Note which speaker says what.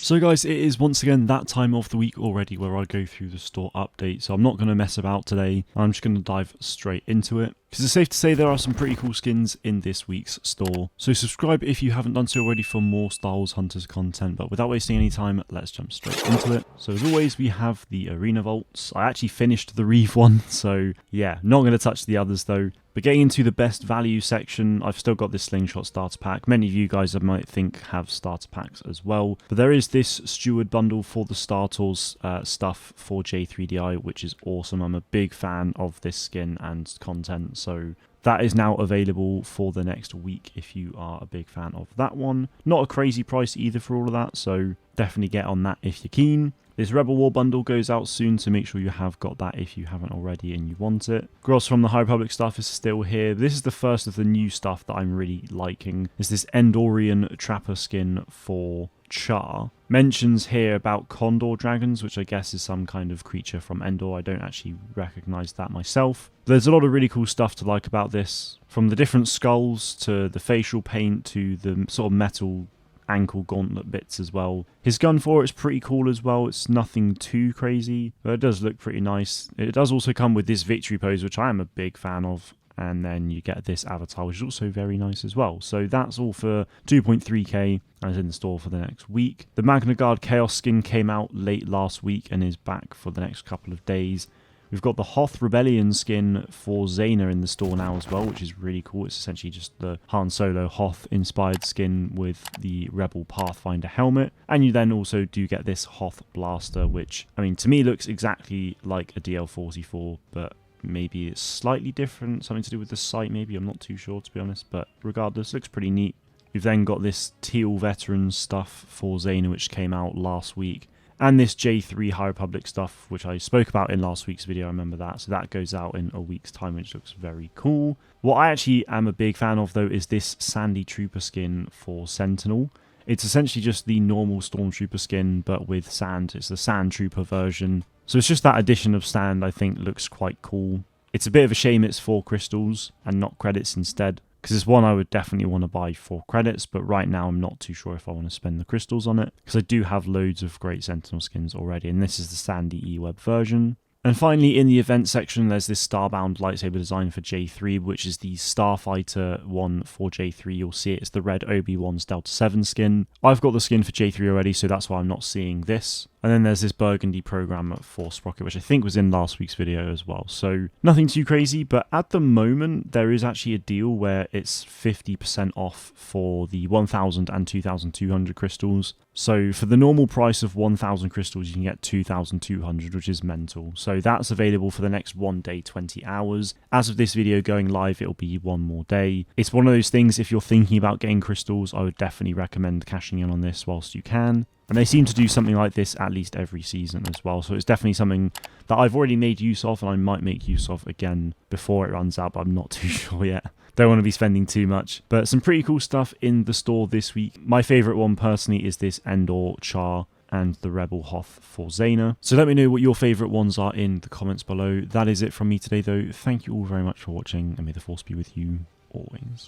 Speaker 1: So guys, it is once again that time of the week already where I go through the store update, so I'm not going to mess about today. I'm just going to dive straight into it, because it's safe to say there are some pretty cool skins in this week's store. So subscribe if you haven't done so already for more Star Wars Hunters content, but without wasting any time, let's jump straight into it. So as always, we have the Arena Vaults. I actually finished the Reeve one, so yeah, not going to touch the others though. But getting into the best value section, I've still got this Slingshot starter pack. Many of you guys I might think have starter packs as well. But there is this Steward bundle for the Star Tours stuff for J3DI, which is awesome. I'm a big fan of this skin and content, so that is now available for the next week if you are a big fan of that one. Not a crazy price either for all of that, so definitely get on that if you're keen. This Rebel War bundle goes out soon, so make sure you have got that if you haven't already and you want it. Gross from the High Republic stuff is still here. This is the first of the new stuff that I'm really liking. It's this Endorian Trapper skin for Charr. Mentions here about Condor dragons, which I guess is some kind of creature from Endor. I don't actually recognize that myself. There's a lot of really cool stuff to like about this. From the different skulls to the facial paint to the sort of metal ankle gauntlet bits as well. His gun for it is pretty cool as well. It's nothing too crazy, but it does look pretty nice. It does also come with this victory pose, which I am a big fan of. And then you get this avatar, which is also very nice as well. So that's all for 2.3k and is in the store for the next week. The Magna Guard Chaos skin came out late last week and is back for the next couple of days. We've got the Hoth Rebellion skin for Zaina in the store now as well, which is really cool. It's essentially just the Han Solo Hoth inspired skin with the Rebel Pathfinder helmet. And you then also do get this Hoth blaster, which, I mean, to me looks exactly like a DL-44, but maybe it's slightly different, something to do with the sight maybe, I'm not too sure to be honest, but regardless, looks pretty neat. We've then got this Teal Veteran stuff for Zaina, which came out last week, and this J3 High Republic stuff, which I spoke about in last week's video, I remember that, so that goes out in a week's time, which looks very cool. What I actually am a big fan of though is this Sandy Trooper skin for Sentinel. It's essentially just the normal Stormtrooper skin, but with sand. It's the Sand Trooper version. So it's just that addition of sand I think looks quite cool. It's a bit of a shame it's 4 crystals and not credits instead, because it's one I would definitely want to buy for credits, but right now I'm not too sure if I want to spend the crystals on it, because I do have loads of great Sentinel skins already, and this is the Sandy E-Web version. And finally, in the event section, there's this Starbound lightsaber design for J3, which is the Starfighter one for J3. You'll see it. It's the red Obi-Wan's Delta 7 skin. I've got the skin for J3 already, so that's why I'm not seeing this. And then there's this Burgundy program for Sprocket, which I think was in last week's video as well. So nothing too crazy, but at the moment, there is actually a deal where it's 50% off for the 1,000 and 2,200 crystals. So for the normal price of 1,000 crystals, you can get 2,200, which is mental. So that's available for the next 1 day, 20 hours. As of this video going live, it'll be one more day. It's one of those things, if you're thinking about getting crystals, I would definitely recommend cashing in on this whilst you can. And they seem to do something like this at least every season as well. So it's definitely something that I've already made use of and I might make use of again before it runs out, but I'm not too sure yet. Don't want to be spending too much. But some pretty cool stuff in the store this week. My favourite one personally is this Endor Charr and the Rebel Hoth for Zaina. So let me know what your favourite ones are in the comments below. That is it from me today though. Thank you all very much for watching and may the Force be with you always.